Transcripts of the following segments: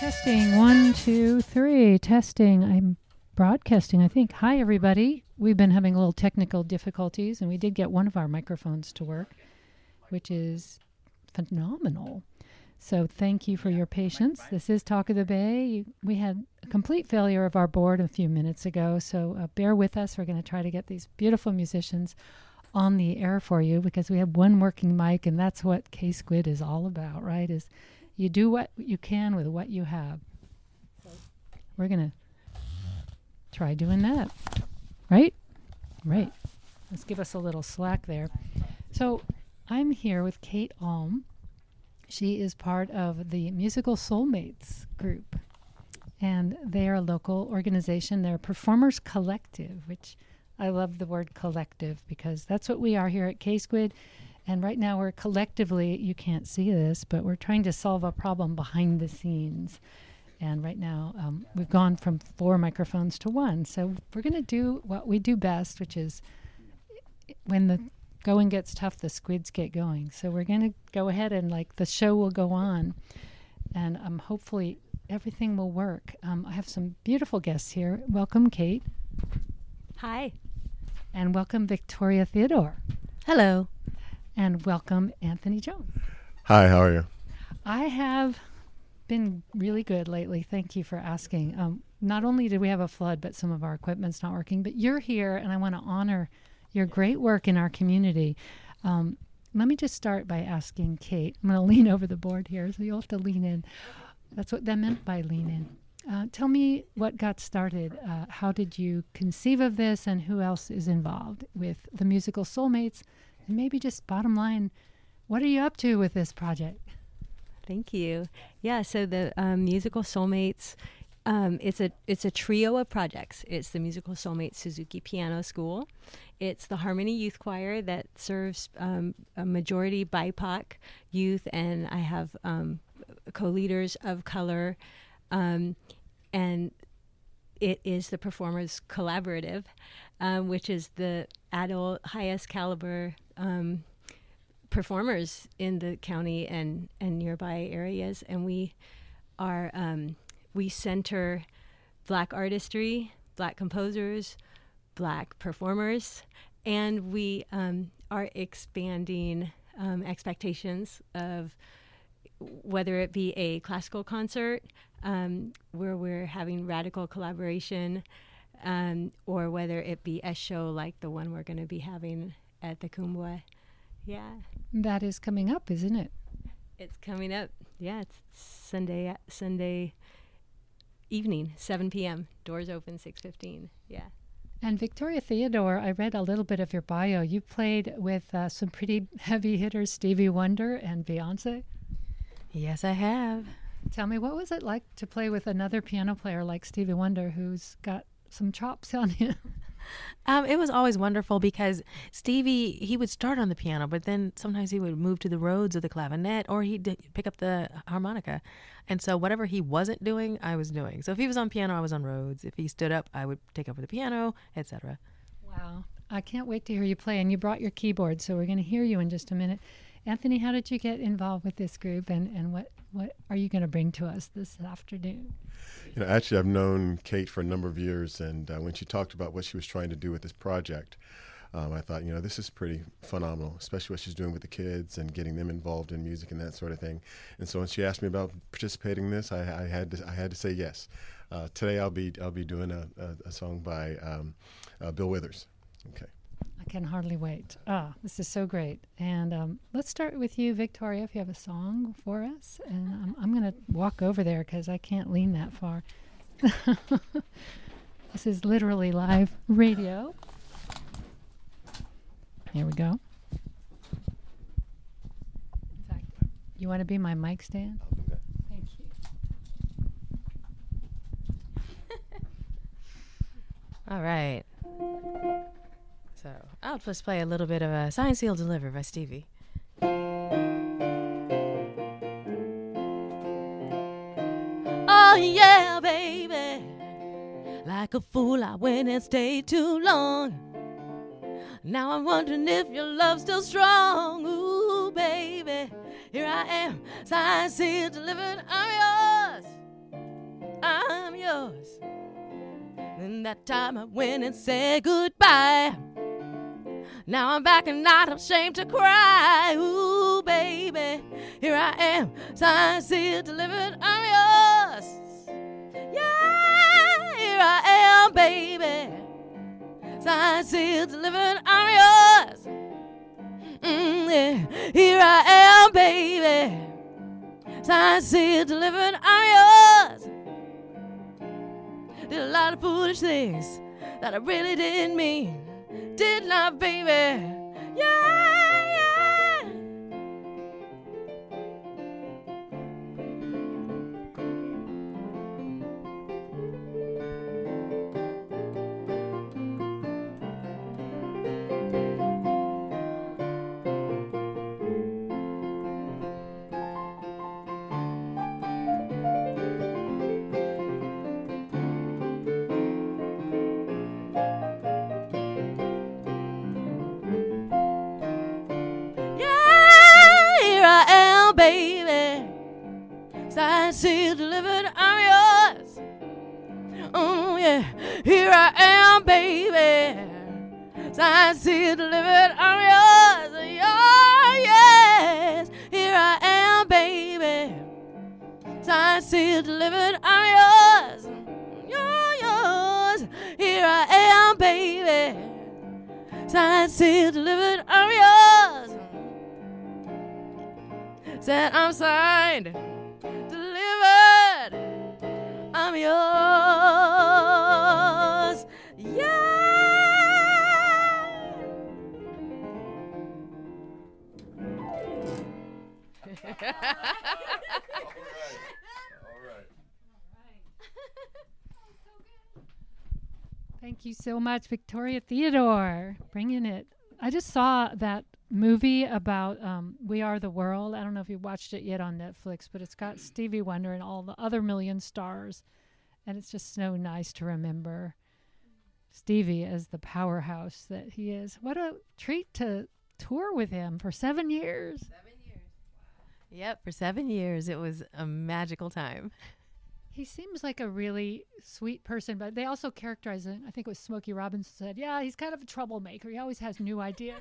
Testing, 1, 2, 3. Testing. I'm broadcasting, I think. Hi, everybody. We've been having a little technical difficulties, and we did get one of our microphones to work, which is phenomenal. So thank you for your patience. This is Talk of the Bay. We had a complete failure of our board a few minutes ago, so bear with us. We're going to try to get these beautiful musicians on the air for you because we have one working mic, and that's what KSQD is all about, right? Is you do what you can with what you have. We're going to try doing that, right? Right. Let's give us a little slack there. So I'm here with Kate Alm. She is part of the musical Soulmates group, and they are a local organization. They're a performers collective, which I love the word collective because that's what we are here at KSQD. And right now we're collectively, you can't see this, but we're trying to solve a problem behind the scenes. And right now we've gone from 4 microphones to 1. So we're going to do what we do best, which is when the going gets tough, the squids get going. So we're going to go ahead and the show will go on. And hopefully everything will work. I have some beautiful guests here. Welcome, Kate. Hi. And welcome, Victoria Theodore. Hello. And welcome, Anthony Jones. Hi, how are you? I have been really good lately. Thank you for asking. Not only did we have a flood, but some of our equipment's not working. But you're here, and I want to honor your great work in our community. Let me just start by asking Kate. I'm going to lean over the board here, so you'll have to lean in. That's what that meant by lean in. Tell me what got started. How did you conceive of this, and who else is involved with the musical Soulmates? And maybe just bottom line, what are you up to with this project? Thank you. Yeah, so the musical Soulmates, it's a trio of projects. It's the musical Soulmates Suzuki Piano School. It's the Harmony Youth Choir that serves a majority BIPOC youth, and I have co-leaders of color. And it is the Performers Collaborative, which is the adult, highest caliber performers in the county and nearby areas. And we are we center Black artistry, Black composers, Black performers, and we are expanding expectations of whether it be a classical concert where we're having radical collaboration, or whether it be a show like the one we're going to be having at the Kumbwa. Yeah. That is coming up, isn't it? It's coming up. Yeah, it's Sunday evening, 7 p.m. Doors open 6:15. Yeah. And Victoria Theodore, I read a little bit of your bio. You played with some pretty heavy hitters, Stevie Wonder and Beyonce. Yes, I have. Tell me, what was it like to play with another piano player like Stevie Wonder who's got some chops on him? It was always wonderful because Stevie, he would start on the piano, but then sometimes he would move to the Rhodes or the clavinet, or he'd pick up the harmonica. And so whatever he wasn't doing, I was doing. So if he was on piano, I was on Rhodes. If he stood up, I would take over the piano, etc. Wow. I can't wait to hear you play. And you brought your keyboard, so we're going to hear you in just a minute. Anthony, how did you get involved with this group, and what are you going to bring to us this afternoon? Actually, I've known Kate for a number of years, and when she talked about what she was trying to do with this project, I thought, this is pretty phenomenal, especially what she's doing with the kids and getting them involved in music and that sort of thing. And so when she asked me about participating in this, I had to say yes. Today I'll be doing a song by Bill Withers. Okay. I can hardly wait. This is so great. And let's start with you, Victoria, if you have a song for us. And I'm going to walk over there because I can't lean that far. This is literally live radio. Here we go. In fact, you want to be my mic stand? I'll do that. Thank you. All right. So I'll just play a little bit of a Sign, Seal, Deliver by Stevie. Oh, yeah, baby. Like a fool, I went and stayed too long. Now I'm wondering if your love's still strong. Ooh, baby, here I am, signed, sealed, delivered, I'm yours. yours. And that time I went and said goodbye. Now I'm back and not ashamed to cry. Ooh, baby, here I am, signed, sealed, delivered, I'm yours. Yeah, here I am, baby, signed, sealed, delivered, I'm yours. Yeah, here I am, baby, signed, sealed, delivered, I'm yours. Did a lot of foolish things that I really didn't mean. Did not, baby. Yeah, yeah. Baby, signed, sealed, delivered, I'm yours. Oh yeah, here I am, baby, signed, sealed, delivered, I'm yours. Oh yes, here I am, baby, signed, sealed, delivered, I'm yours. You're yours. Here I am, baby, signed, sealed, delivered, I'm yours. Said I'm signed, delivered, I'm yours. Yeah. All right. Thank you so much, Victoria Theodore, bringing it. I just saw that movie about We Are the World. I don't know if you watched it yet on Netflix, but it's got Stevie Wonder and all the other million stars. And it's just so nice to remember Stevie as the powerhouse that he is. What a treat to tour with him for 7 years. 7 years. Yep, for 7 years. It was a magical time. He seems like a really sweet person, but they also characterize him. I think it was Smokey Robinson said, yeah, he's kind of a troublemaker. He always has new ideas.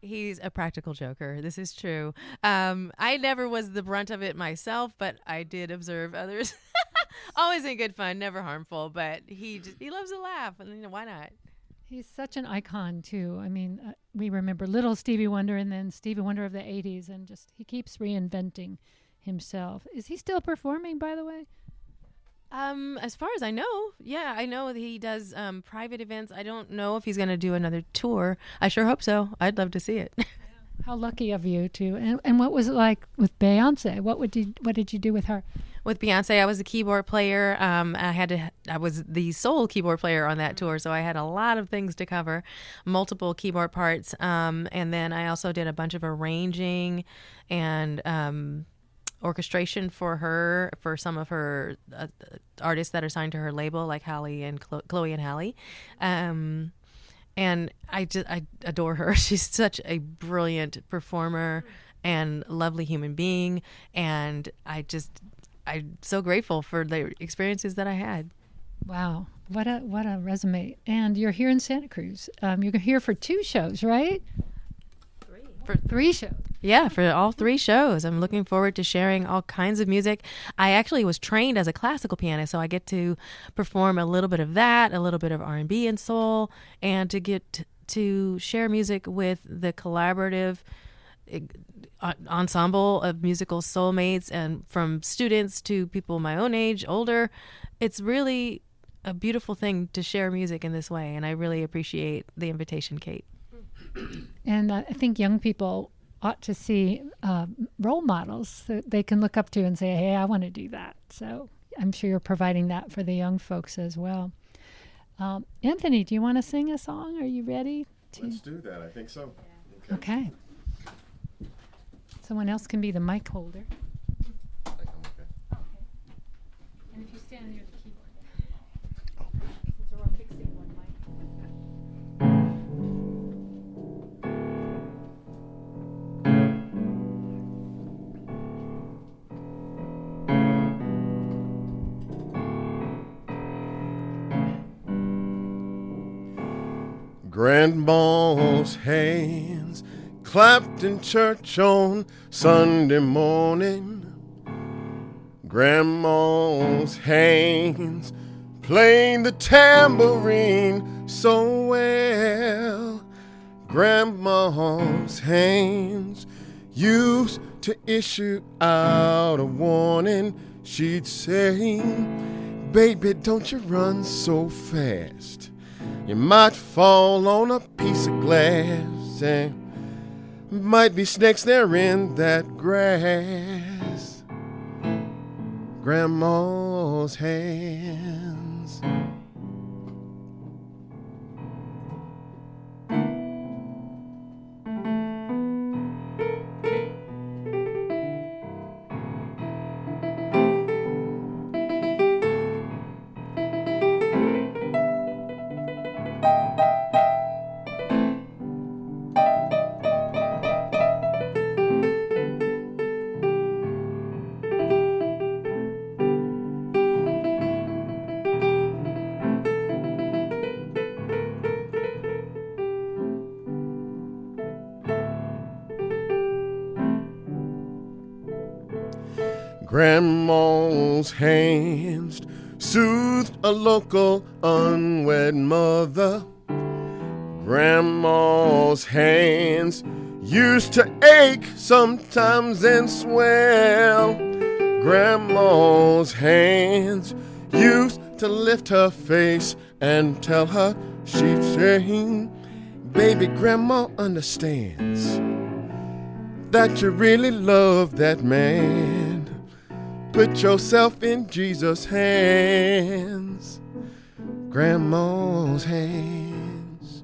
He's a practical joker. This is true. I never was the brunt of it myself, but I did observe others. Always in good fun, never harmful. But he loves to laugh, and why not? He's such an icon too. I mean, we remember little Stevie Wonder and then Stevie Wonder of the '80s, and just he keeps reinventing himself. Is he still performing, by the way? As far as I know, yeah, I know that he does private events. I don't know if he's going to do another tour. I sure hope so. I'd love to see it. How lucky of you to. And what was it like with Beyonce? What did you do with her? With Beyonce, I was the keyboard player. I was the sole keyboard player on that tour, so I had a lot of things to cover, multiple keyboard parts, and then I also did a bunch of arranging and orchestration for her, for some of her artists that are signed to her label, like Hallie and Chloe and Hallie. And I adore her. She's such a brilliant performer and lovely human being. And I'm so grateful for the experiences that I had. Wow. What a resume. And you're here in Santa Cruz. You're here for 2 shows, right? 3. For 3 shows. Yeah, for all 3 shows. I'm looking forward to sharing all kinds of music. I actually was trained as a classical pianist, so I get to perform a little bit of that, a little bit of R&B and soul, and to get to share music with the Collabortive ensemble of musical Soulmates, and from students to people my own age, older. It's really a beautiful thing to share music in this way, and I really appreciate the invitation, Kate. And I think young people ought to see role models that they can look up to and say, hey, I want to do that. So I'm sure you're providing that for the young folks as well. Anthony, do you want to sing a song? Are you ready? Let's do that. I think so. Okay. Someone else can be the mic holder. Okay. And if you stand near the keyboard. Since we're fixing one mic. Grandma's hands clapped in church on Sunday morning. Grandma's hands playing the tambourine so well. Grandma's hands used to issue out a warning. She'd say, baby, don't you run so fast. You might fall on a piece of glass, and might be snakes there in that grass. Grandma's hands. Grandma's hands soothed a local unwed mother. Grandma's hands used to ache sometimes and swell. Grandma's hands used to lift her face and tell her she'd say, baby, Grandma understands that you really love that man. Put yourself in Jesus' hands. Grandma's hands.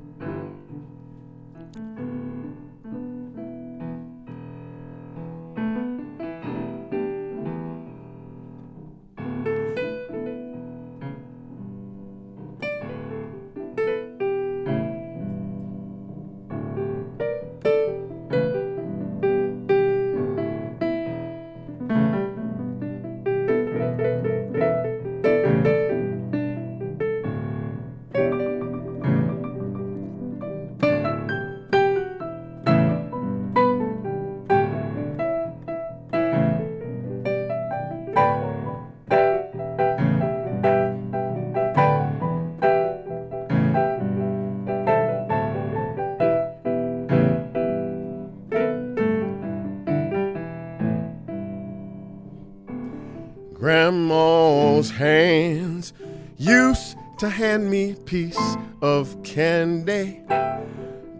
Grandma's hands used to hand me a piece of candy.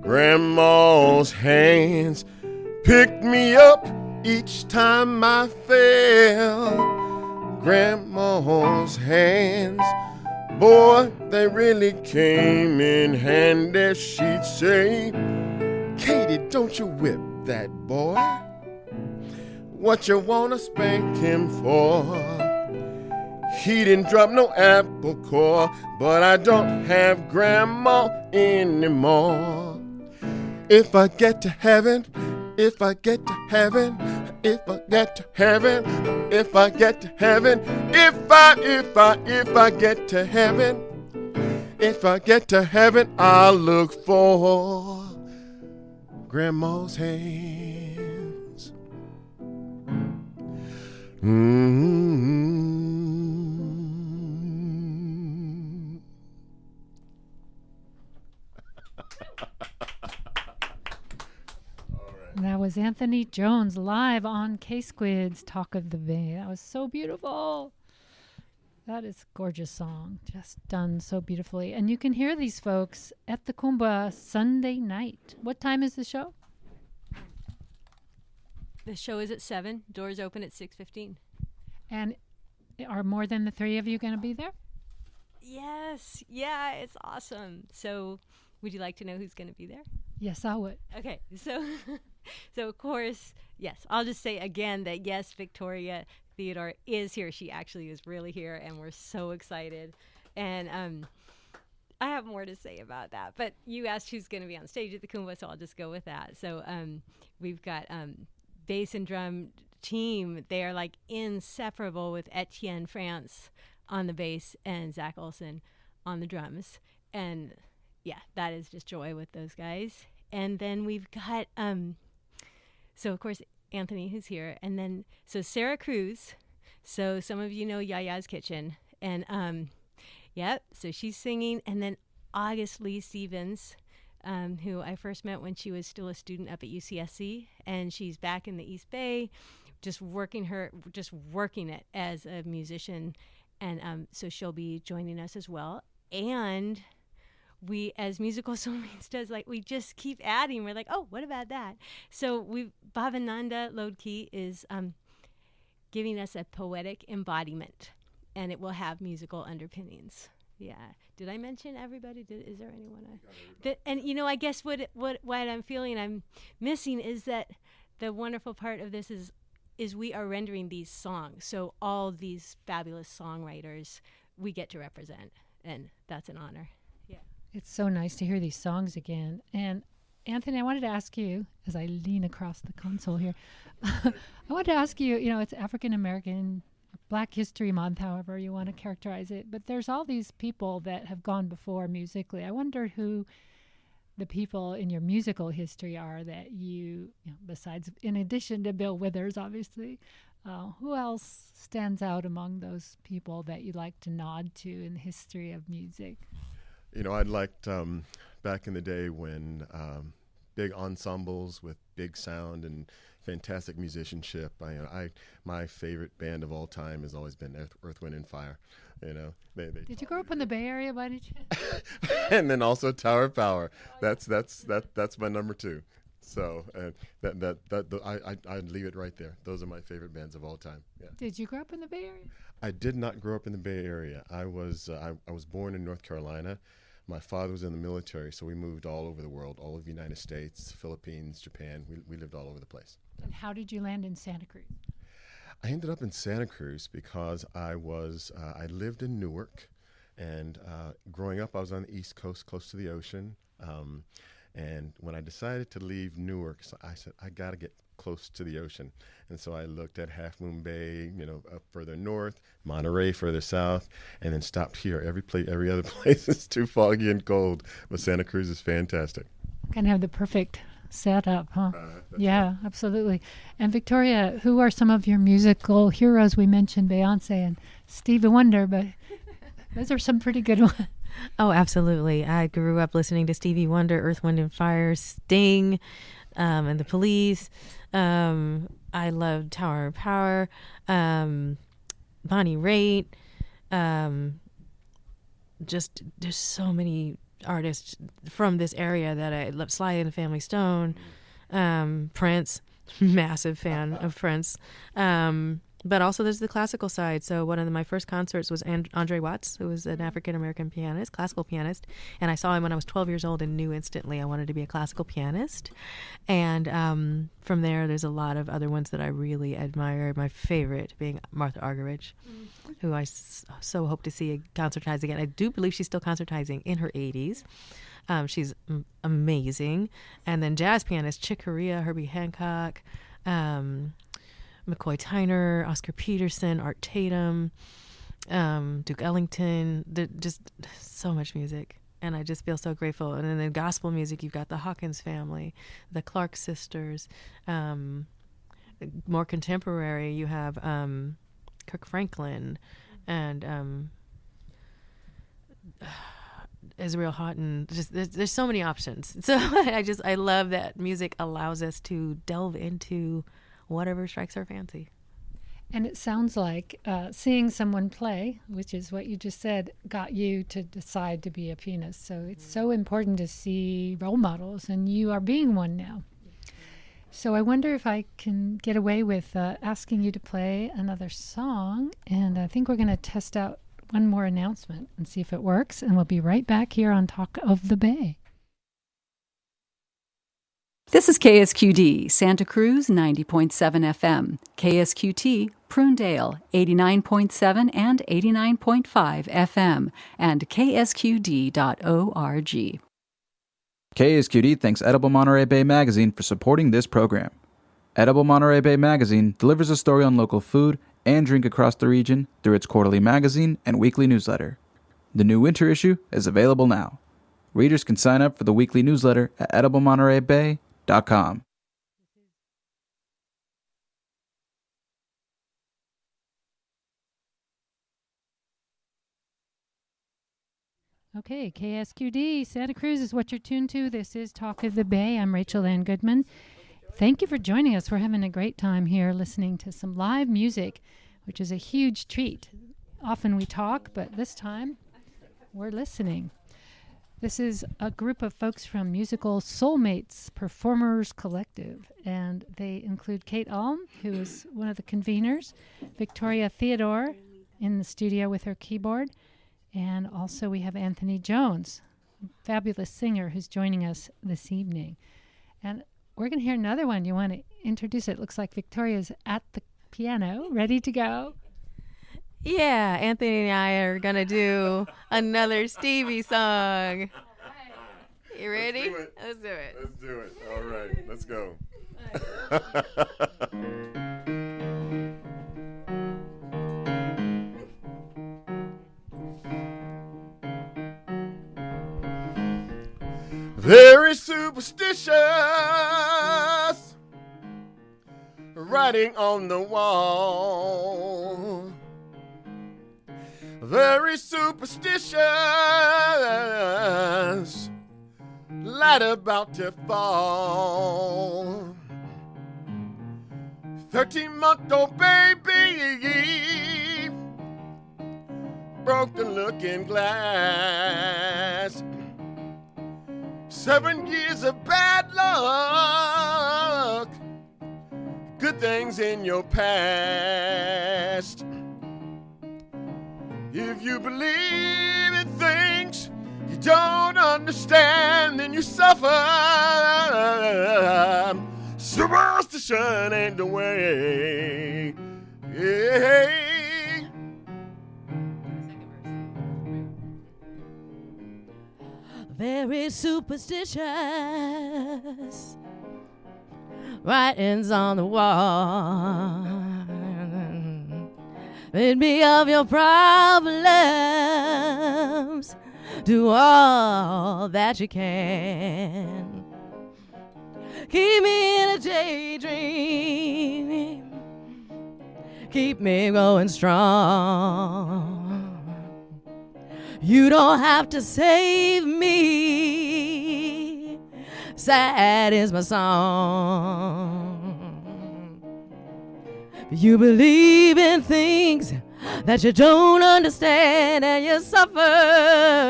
Grandma's hands picked me up each time I fell. Grandma's hands, boy, they really came in handy. She'd say, Katie, don't you whip that boy. What you wanna spank him for? He didn't drop no apple core, but I don't have Grandma anymore. If I get to heaven, if I get to heaven, if I get to heaven, if I get to heaven, if I get to heaven, if I get to heaven, I'll look for Grandma's hands. That was Anthony Jones live on KSQD's Talk of the Bay. That was so beautiful. That is a gorgeous song, just done so beautifully. And you can hear these folks at the Kumba Sunday night. What time is the show? The show is at 7. Doors open at 6:15. And are more than the three of you going to be there? Yes. Yeah, it's awesome. So would you like to know who's going to be there? Yes, I would. Okay. So of course, yes. I'll just say again that yes, Victoria Theodore is here. She actually is really here, and we're so excited. And I have more to say about that. But you asked who's going to be on stage at the Kumba, so I'll just go with that. So we've got bass and drum team. They are like inseparable, with Etienne France on the bass and Zach Olson on the drums. And yeah, that is just joy with those guys. And then we've got, so of course, Anthony, who's here. And then, so Sarah Cruz. So some of you know Yaya's Kitchen. And, yep, so she's singing. And then August Lee Stevens, who I first met when she was still a student up at UCSC. And she's back in the East Bay, just working it as a musician. And so she'll be joining us as well. And we, as Musical Soulmates does, like, we just keep adding. We're like, oh, what about that? So Bhavananda Lodki is giving us a poetic embodiment, and it will have musical underpinnings. Yeah. Did I mention everybody? Is there anyone? And, you know, I guess what I'm feeling I'm missing is that the wonderful part of this is we are rendering these songs. So all these fabulous songwriters we get to represent, and that's an honor. Yeah. It's so nice to hear these songs again. And Anthony, I wanted to ask you, as I lean across the console here, I wanted to ask you, you know, it's African American, Black History Month, however you want to characterize it, but there's all these people that have gone before musically. I wonder who the people in your musical history are that you know, besides, in addition to Bill Withers, obviously, who else stands out among those people that you like to nod to in the history of music? You know, I liked back in the day when big ensembles with big sound and fantastic musicianship. My favorite band of all time has always been Earth, Wind, and Fire. You know, Did you grow up in the Bay Area by any chance? And then also Tower of Power. That's my number 2. So I'd leave it right there. Those are my favorite bands of all time. Yeah. Did you grow up in the Bay Area? I did not grow up in the Bay Area. I was born in North Carolina. My father was in the military, so we moved all over the world, all over the United States, Philippines, Japan. We lived all over the place. And how did you land in Santa Cruz? I ended up in Santa Cruz because I lived in Newark, and growing up I was on the East Coast, close to the ocean. And when I decided to leave Newark, so I said, I got to get close to the ocean. And so I looked at Half Moon Bay, you know, up further north, Monterey further south, and then stopped here. Every other place is too foggy and cold, but Santa Cruz is fantastic. Kind of have the perfect setup, huh? Yeah, Right. Absolutely. And Victoria, who are some of your musical heroes? We mentioned Beyonce and Stevie Wonder, but those are some pretty good ones. Oh, absolutely. I grew up listening to Stevie Wonder, Earth, Wind, and Fire, Sting, and the Police. I loved Tower of Power, Bonnie Raitt. Just there's so many artists from this area that I love. Sly and the Family Stone, Prince, massive fan of Prince. But also there's the classical side. So one of my first concerts was Andre Watts, who was an African-American pianist, classical pianist. And I saw him when I was 12 years old and knew instantly I wanted to be a classical pianist. And from there, there's a lot of other ones that I really admire. My favorite being Martha Argerich, who I so hope to see concertize again. I do believe she's still concertizing in her 80s. She's amazing. And then jazz pianist Chick Corea, Herbie Hancock, McCoy Tyner, Oscar Peterson, Art Tatum, Duke Ellington. Just so much music. And I just feel so grateful. And then in gospel music, you've got the Hawkins family, the Clark sisters. More contemporary, you have Kirk Franklin and Israel Houghton. Just there's so many options. So I love that music allows us to delve into whatever strikes our fancy. And it sounds like seeing someone play, which is what you just said, got you to decide to be a pianist. So it's so important to see role models, and you are being one now. So I wonder if I can get away with asking you to play another song, and I think we're going to test out one more announcement and see if it works, and we'll be right back here on Talk of the Bay. This is KSQD, Santa Cruz 90.7 FM, KSQT, Prunedale 89.7 and 89.5 FM, and ksqd.org. KSQD thanks Edible Monterey Bay Magazine for supporting this program. Edible Monterey Bay Magazine delivers a story on local food and drink across the region through its quarterly magazine and weekly newsletter. The new winter issue is available now. Readers can sign up for the weekly newsletter at ediblemonterey.com. Okay, KSQD, Santa Cruz is what you're tuned to. This is Talk of the Bay. I'm Rachel Ann Goodman. Thank you for joining us. We're having a great time here listening to some live music, which is a huge treat. Often we talk, but this time we're listening. This is a group of folks from musical Soulmates Performers Collective, and they include Kate Alm, who is one of the conveners, Victoria Theodore in the studio with her keyboard, and also we have Anthony Jones, a fabulous singer who's joining us this evening. And we're going to hear another one. You want to introduce it? Looks like Victoria's at the piano, ready to go. Yeah, Anthony and I are going to do another Stevie song. You ready? Let's do it. Let's do it. All right, let's go. Very superstitious, writing on the wall. Very superstitious, light about to fall. 13-month-old baby broke the looking glass. 7 years of bad luck, good things in your past. If you believe in things you don't understand, then you suffer. Superstition ain't the way. Yeah. Very superstitious, writings on the wall. Rid me of your problems, do all that you can. Keep me in a daydream, keep me going strong. You don't have to save me, sad is my song. You believe in things that you don't understand and you suffer,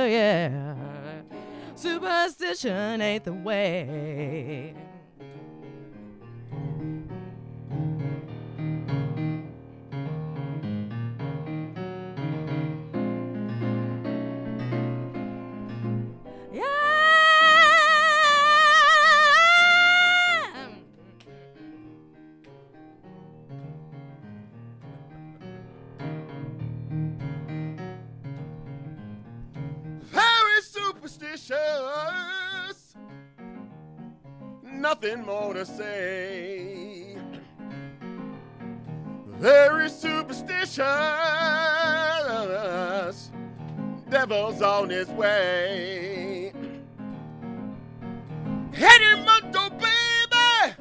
yeah. Superstition ain't the way. Superstitious, nothing more to say. Very superstitious, devil's on his way. Heady month-old baby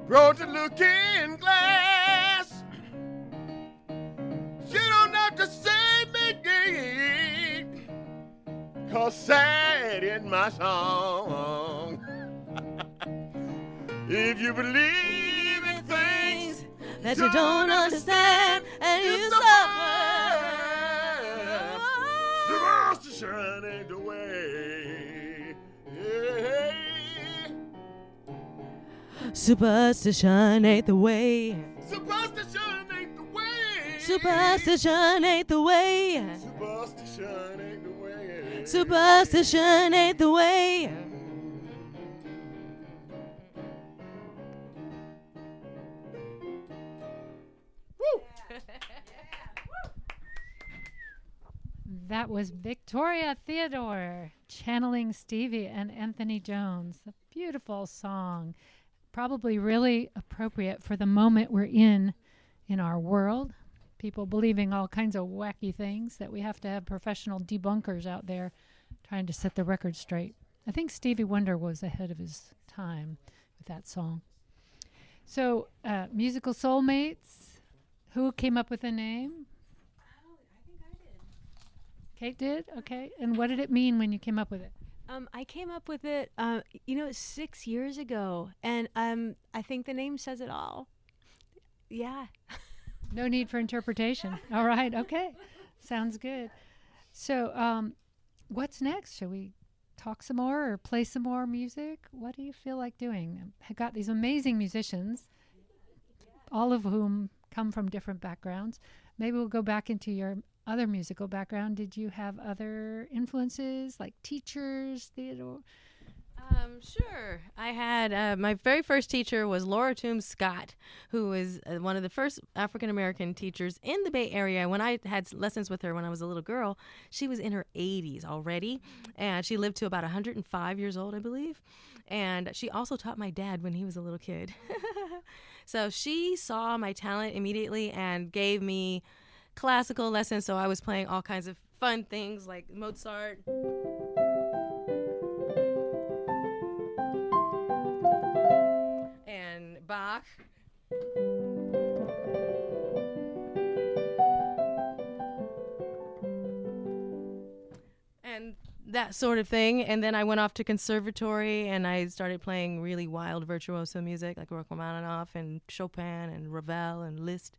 brought the looking glass. You don't have to save me, 'cause sad in my song. If you believe in things that you don't understand and you suffer, superstition ain't the way. Yeah. superstition ain't the way. Superstition ain't the way. Superstition ain't the way. Superstition ain't the way. Superstition ain't the way. That was Victoria Theodore channeling Stevie and Anthony Jones. A beautiful song, probably really appropriate for the moment we're in our world, people believing all kinds of wacky things that we have to have professional debunkers out there trying to set the record straight. I think Stevie Wonder was ahead of his time with that song. So, musical Soulmates. Who came up with the name? I think I did. Kate did? Okay. And what did it mean when you came up with it? I came up with it, 6 years ago, and I think the name says it all. Yeah. No need for interpretation. All right. Okay. Sounds good. So, what's next? Shall we talk some more or play some more music? What do you feel like doing? I got these amazing musicians, all of whom come from different backgrounds. Maybe we'll go back into your other musical background. Did you have other influences, like teachers, Theodore? Sure. I had my very first teacher was Laura Toombs Scott, who was one of the first African American teachers in the Bay Area. When I had lessons with her when I was a little girl, she was in her 80s already, and she lived to about 105 years old, I believe. And she also taught my dad when he was a little kid. So she saw my talent immediately and gave me classical lessons. So I was playing all kinds of fun things like Mozart. And Bach. And that sort of thing. And then I went off to conservatory and I started playing really wild virtuoso music like Rachmaninoff and Chopin and Ravel and Liszt.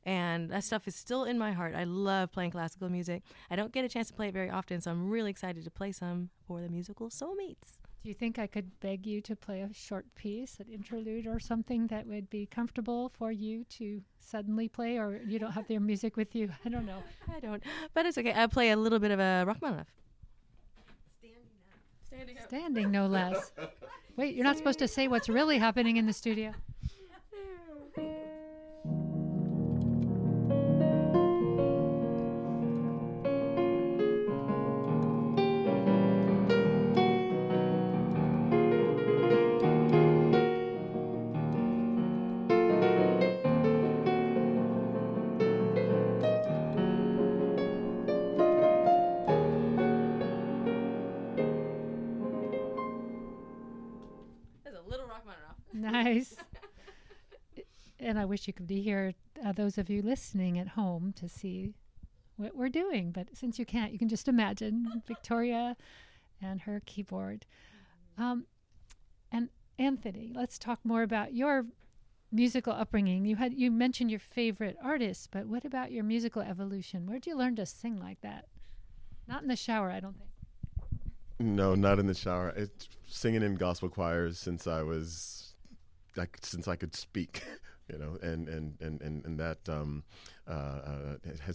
And that stuff is still in my heart. I love playing classical music. I don't get a chance to play it very often, so I'm really excited to play some for the musical Soulmates. Do you think I could beg you to play a short piece, an interlude or something that would be comfortable for you to suddenly play, or you don't have their music with you? I don't know. I don't, but it's okay. I'll play a little bit of a Rachmaninoff. Standing up. Standing, no less. Wait, you're not supposed to say what's really happening in the studio. Nice. And I wish you could be here, those of you listening at home, to see what we're doing. But since you can't, you can just imagine Victoria and her keyboard. And Anthony, let's talk more about your musical upbringing. You mentioned your favorite artists, but what about your musical evolution? Where did you learn to sing like that? Not in the shower, I don't think. No, not in the shower. It's singing in gospel choirs since I could speak, and that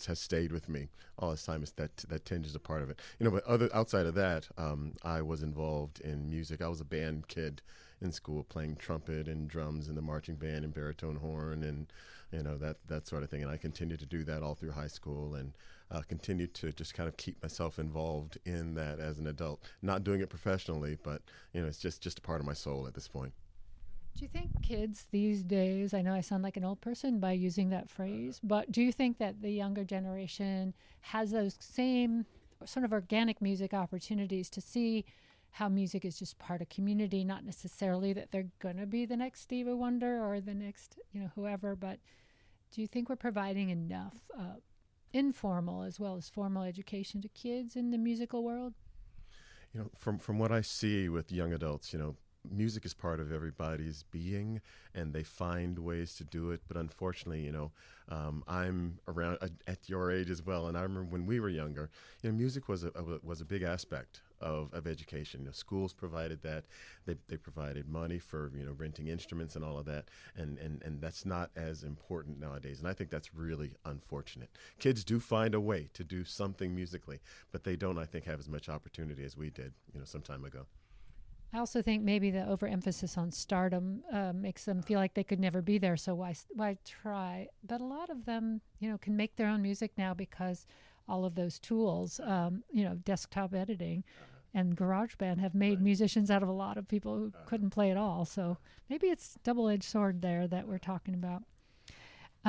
has stayed with me all this time. Is that tinge is a part of it, But outside of that, I was involved in music. I was a band kid in school, playing trumpet and drums in the marching band and baritone horn, and that sort of thing. And I continued to do that all through high school, and continued to just kind of keep myself involved in that as an adult. Not doing it professionally, but it's just a part of my soul at this point. Do you think kids these days, I know I sound like an old person by using that phrase, but do you think that the younger generation has those same sort of organic music opportunities to see how music is just part of community, not necessarily that they're going to be the next Stevie Wonder or the next, whoever, but do you think we're providing enough informal as well as formal education to kids in the musical world? From what I see with young adults, music is part of everybody's being, and they find ways to do it. But unfortunately, I'm around at your age as well, and I remember when we were younger, music was a big aspect of education. Schools provided that. They provided money for renting instruments and all of that, and that's not as important nowadays. And I think that's really unfortunate. Kids do find a way to do something musically, but they don't, I think, have as much opportunity as we did, some time ago. I also think maybe the overemphasis on stardom makes them feel like they could never be there, so why try? But a lot of them, can make their own music now because all of those tools, desktop editing and GarageBand have made musicians out of a lot of people who couldn't play at all. So maybe it's double-edged sword there that we're talking about.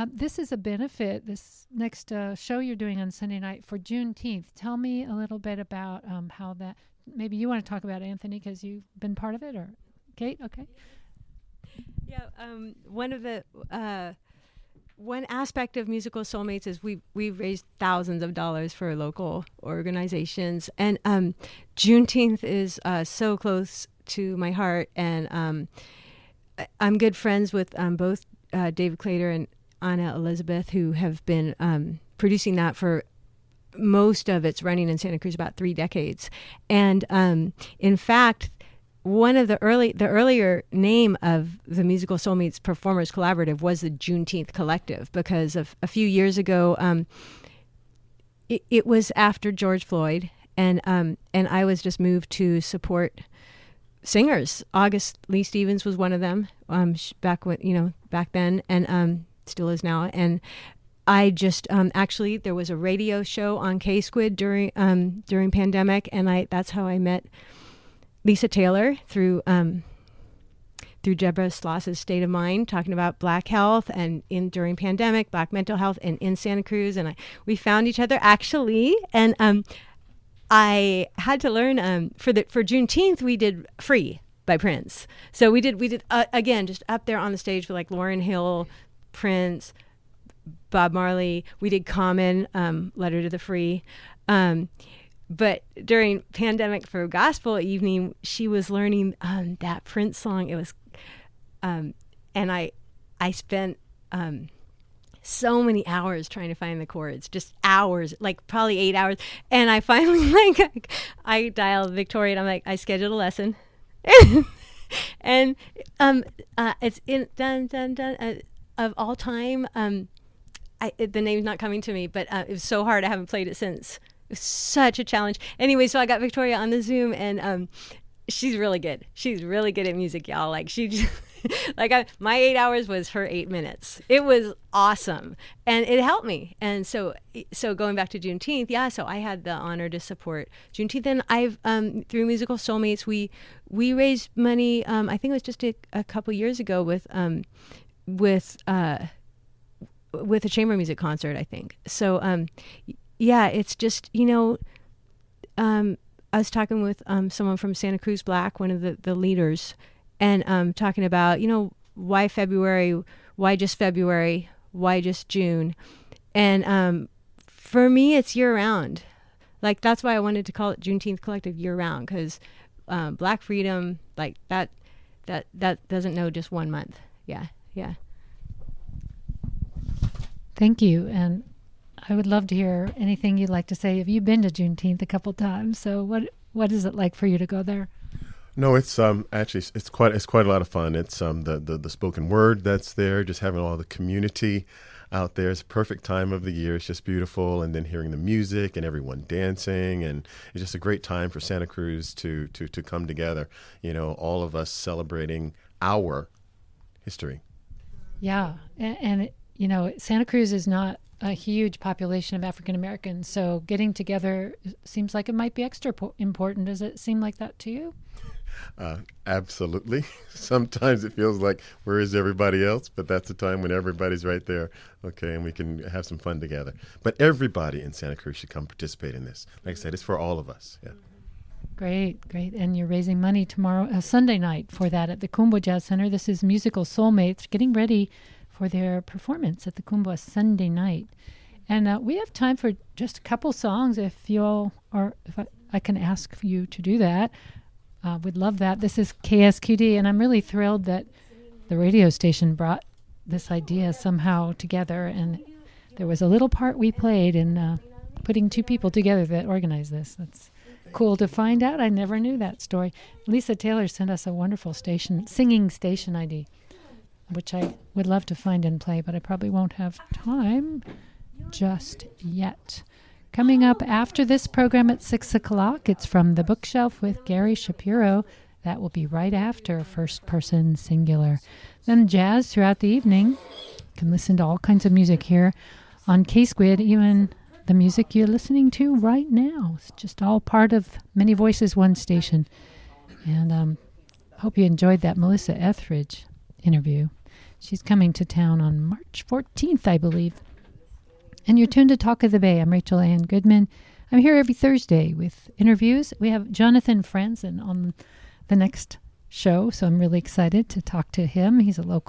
This is a benefit, this next show you're doing on Sunday night for Juneteenth. Tell me a little bit about how that, maybe you want to talk about Anthony because you've been part of it, or Kate? Okay. Yeah, one aspect of Musical Soulmates is we've raised thousands of dollars for local organizations, and Juneteenth is so close to my heart, and I'm good friends with both David Clater and Anna Elizabeth, who have been producing that for most of its running in Santa Cruz, about 3 decades. And in fact, one of the earlier name of the Musical Soulmates Performers Collaborative was the Juneteenth Collective, because of a few years ago, it was after George Floyd, and I was just moved to support singers. August Lee Stevens was one of them, back then, and still is now. And I just actually, there was a radio show on KSQD during pandemic, and that's how I met Lisa Taylor through Deborah Sloss's State of Mind, talking about Black health and during pandemic, Black mental health, and in Santa Cruz, and we found each other actually, and I had to learn for Juneteenth we did Free by Prince. So we did again, just up there on the stage with like Lauryn Hill, Prince, Bob Marley. We did Common, Letter to the Free. But during pandemic for gospel evening, she was learning that Prince song. It was, and I spent so many hours trying to find the chords, just hours, like probably 8 hours. And I finally I dialed Victoria, and I'm like, I scheduled a lesson, and it's in dun of all time. The name's not coming to me, but it was so hard. I haven't played it since. It was such a challenge. Anyway, so I got Victoria on the Zoom, and she's really good. She's really good at music, y'all. Like she just, my 8 hours was her 8 minutes. It was awesome, and it helped me. And so going back to Juneteenth, yeah. So I had the honor to support Juneteenth, and I've through Musical Soulmates, we raised money. I think it was just a couple years ago with a chamber music concert, I think. So yeah, it's just, I was talking with someone from Santa Cruz Black, one of the leaders, and talking about, why February, why just February, why just June? And for me, it's year round. Like, that's why I wanted to call it Juneteenth Collective year round, because Black freedom, like that doesn't know just 1 month. Yeah. Thank you. And I would love to hear anything you'd like to say. Have you been to Juneteenth a couple times? So what is it like for you to go there? No, it's actually it's quite a lot of fun. It's the spoken word that's there, just having all the community out there. It's a perfect time of the year. It's just beautiful, and then hearing the music and everyone dancing, and it's just a great time for Santa Cruz to come together. All of us celebrating our history. Yeah, and Santa Cruz is not a huge population of African Americans, so getting together seems like it might be extra important. Does it seem like that to you? Absolutely. Sometimes it feels like, where is everybody else? But that's the time when everybody's right there, okay, and we can have some fun together. But everybody in Santa Cruz should come participate in this. Like I said, it's for all of us. Yeah. Great. And you're raising money tomorrow, Sunday night, for that at the Kumba Jazz Center. This is Musical Soulmates getting ready for their performance at the Kumba Sunday night. And we have time for just a couple songs if I can ask you to do that. We'd love that. This is KSQD, and I'm really thrilled that the radio station brought this idea somehow together, and there was a little part we played in putting two people together that organized this. That's cool to find out. I never knew that story. Lisa Taylor sent us a wonderful singing station ID, which I would love to find and play, but I probably won't have time just yet. Coming up after this program at 6 o'clock, it's From the Bookshelf with Gary Shapiro. That will be right after First Person Singular. Then jazz throughout the evening. You can listen to all kinds of music here on KSQD, even the music you're listening to right now. It's just all part of Many Voices, One Station. And hope you enjoyed that Melissa Etheridge interview. She's coming to town on March 14th, I believe. And you're tuned to Talk of the Bay. I'm Rachel Ann Goodman. I'm here every Thursday with interviews. We have Jonathan Franzen on the next show, so I'm really excited to talk to him. He's a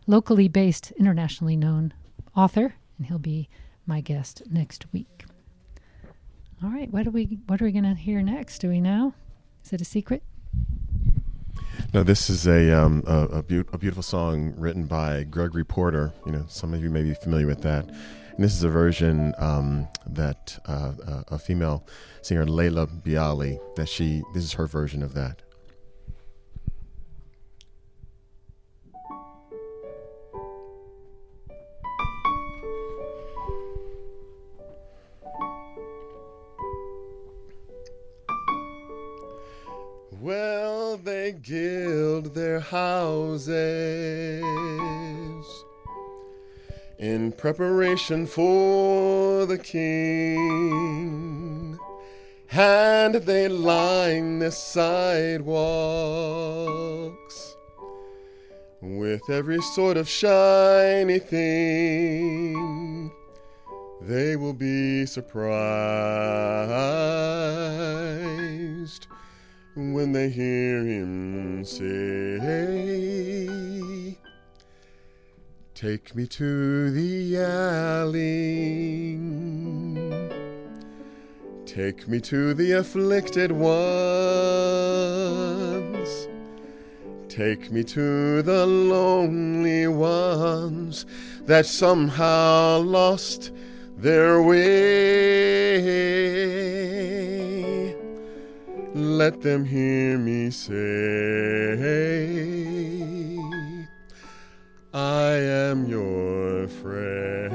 locally based, internationally known author, and he'll be my guest next week. All right, what are we going to hear next? Do we know? Is it a secret? No, this is a beautiful song written by Gregory Porter. You know, some of you may be familiar with that. And this is a version that a female singer, Layla Bialy, this is her version of that. Well, they gild their houses in preparation for the king, and they line the sidewalks with every sort of shiny thing. They will be surprised when they hear him say, "Take me to the alley, take me to the afflicted ones, take me to the lonely ones that somehow lost their way. Let them hear me say, I am your friend.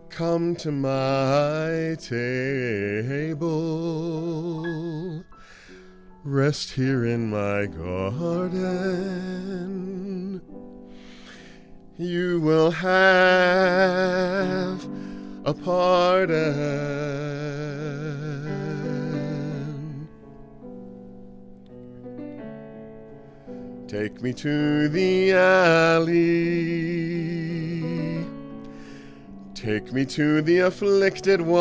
Come to my table. Rest here in my garden. You will have a pardon. Take me to the alley. Take me to the afflicted ones.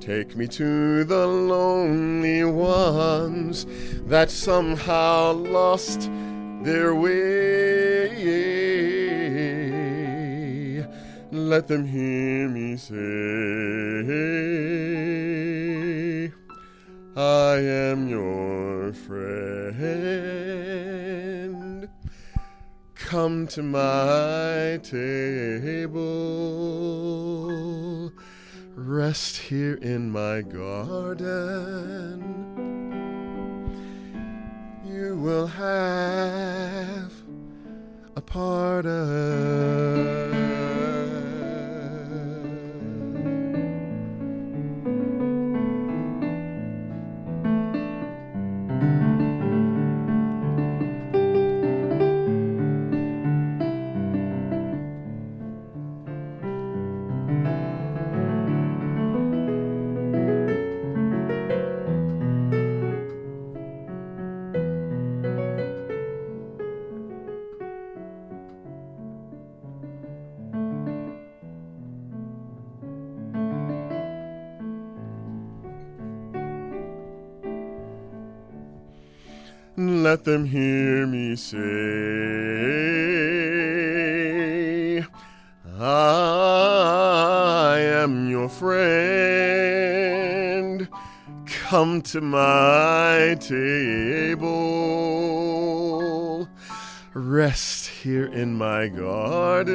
Take me to the lonely ones that somehow lost their way. Let them hear me say, I am your friend. Come to my table. Rest here in my garden. You will have a pardon. Let them hear me say, I am your friend. Come to my table. Rest here in my garden.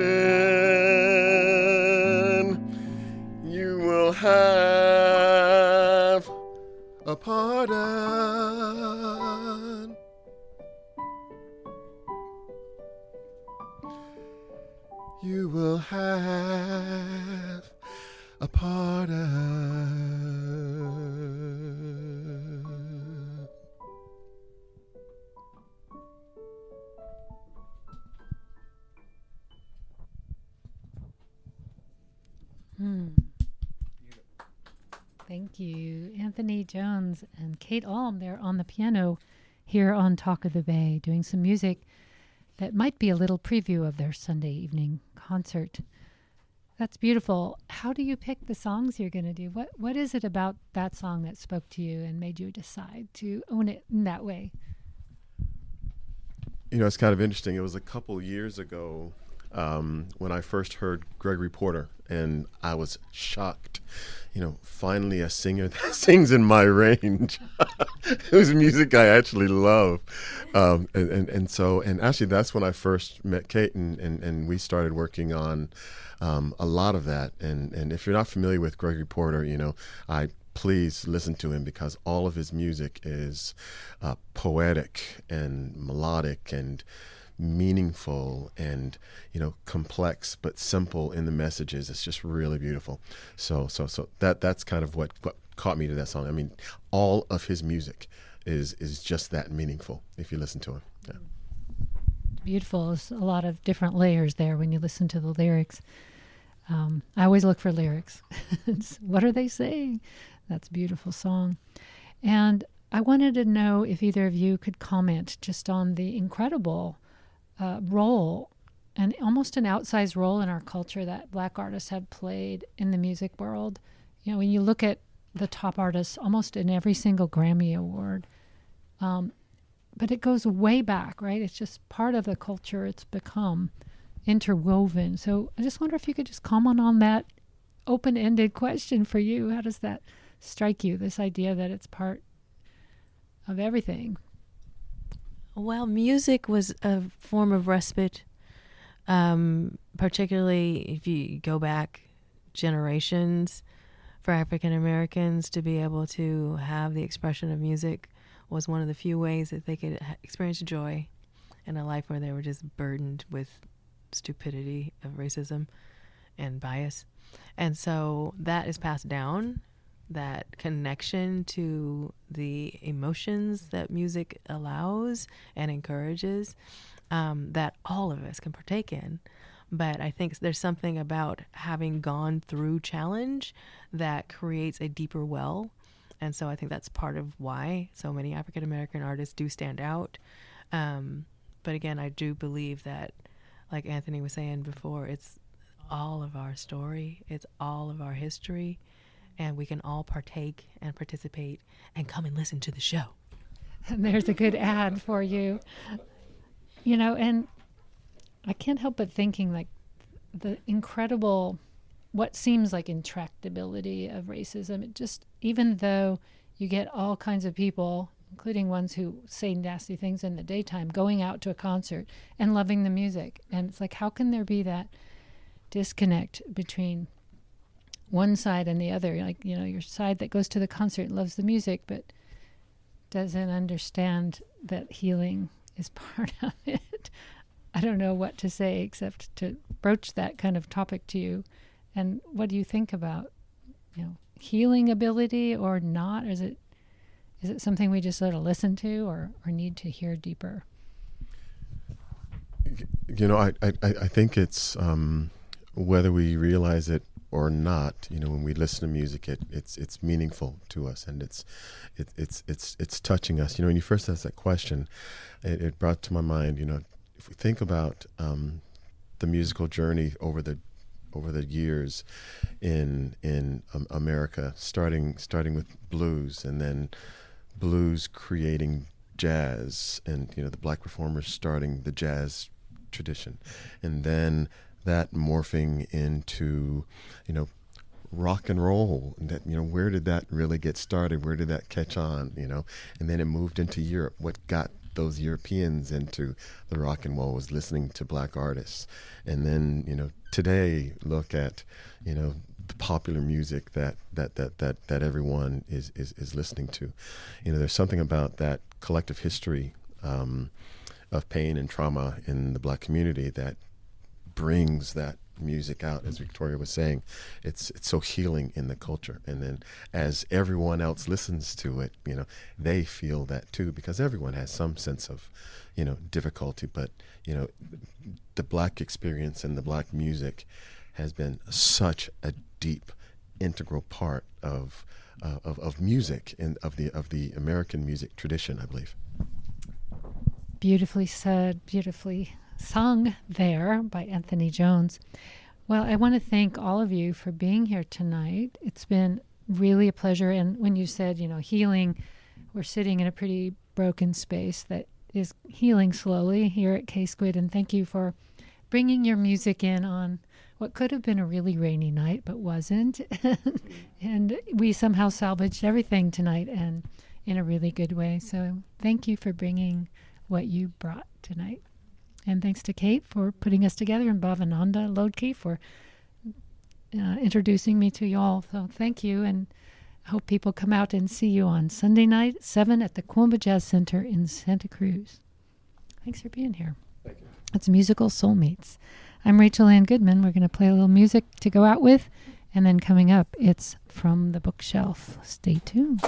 You will have a pardon. You will have a pardon. Thank you. Anthony Jones and Kate Alm, they're on the piano here on Talk of the Bay, doing some music that might be a little preview of their Sunday evening concert. That's beautiful. How do you pick the songs you're going to do? What is it about that song that spoke to you and made you decide to own it in that way? You know, it's kind of interesting. It was a couple years ago when I first heard Gregory Porter, and I was shocked. You know, finally a singer that sings in my range. It was music I actually love. And actually that's when I first met Kate, and we started working on a lot of that. And if you're not familiar with Gregory Porter, you know, please listen to him, because all of his music is poetic and melodic and meaningful and, you know, complex but simple in the messages. It's just really beautiful. So that's kind of what caught me to that song. I mean, all of his music is just that meaningful if you listen to him. Yeah. Beautiful. There's a lot of different layers there when you listen to the lyrics. I always look for lyrics. What are they saying? That's a beautiful song. And I wanted to know if either of you could comment just on the incredible role, and almost an outsized role in our culture that Black artists have played in the music world. You know, when you look at the top artists almost in every single Grammy Award, but it goes way back, right? It's just part of the culture. It's become interwoven. So I just wonder if you could just comment on that open-ended question for you. How does that strike you, this idea that it's part of everything? Well, music was a form of respite, particularly if you go back generations. For African Americans to be able to have the expression of music was one of the few ways that they could experience joy in a life where they were just burdened with stupidity of racism and bias. And so that is passed down, that connection to the emotions that music allows and encourages, that all of us can partake in. But I think there's something about having gone through challenge that creates a deeper well. And so I think that's part of why so many African American artists do stand out. But again, I do believe that, like Anthony was saying before, it's all of our story, it's all of our history, and we can all partake and participate and come and listen to the show. And there's a good ad for you. You know, and I can't help but thinking, like, the incredible, what seems like intractability of racism. It just, even though you get all kinds of people, including ones who say nasty things in the daytime, going out to a concert and loving the music. And it's like, how can there be that disconnect between one side and the other? Like, you know, your side that goes to the concert and loves the music, but doesn't understand that healing is part of it. I don't know what to say except to broach that kind of topic to you. And what do you think about, you know, healing ability or not? Or is it something we just sort of listen to or need to hear deeper? You know, I think it's whether we realize it or not. You know, when we listen to music, it's meaningful to us, and it's touching us. You know, when you first asked that question, it brought to my mind, you know, if we think about the musical journey over the years in America, starting with blues, and then blues creating jazz, and, you know, the black performers starting the jazz tradition, and then that morphing into, you know, rock and roll. And that, you know, where did that really get started? Where did that catch on? You know, and then it moved into Europe. What got those Europeans into the rock and roll was listening to black artists. And then, you know, today look at, you know, the popular music that everyone is listening to. You know, there's something about that collective history of pain and trauma in the black community that brings that music out. As Victoria was saying, it's so healing in the culture. And then as everyone else listens to it, you know, they feel that too, because everyone has some sense of, you know, difficulty. But, you know, the black experience and the black music has been such a deep, integral part of of music and of the American music tradition, I believe. Beautifully said, beautifully sung there by Anthony Jones. Well, I want to thank all of you for being here tonight. It's been really a pleasure. And when you said, healing, we're sitting in a pretty broken space that is healing slowly here at KSQD. And thank you for bringing your music in on what could have been a really rainy night, but wasn't. And we somehow salvaged everything tonight, and in a really good way. So thank you for bringing what you brought tonight. And thanks to Kate for putting us together, and Bhavananda Lodke for introducing me to y'all. So thank you, and I hope people come out and see you on Sunday night, 7 at the Cuomba Jazz Center in Santa Cruz. Thanks for being here. Thank you. It's musical Soulmates. I'm Rachel Ann Goodman. We're going to play a little music to go out with, and then coming up, it's From the Bookshelf. Stay tuned.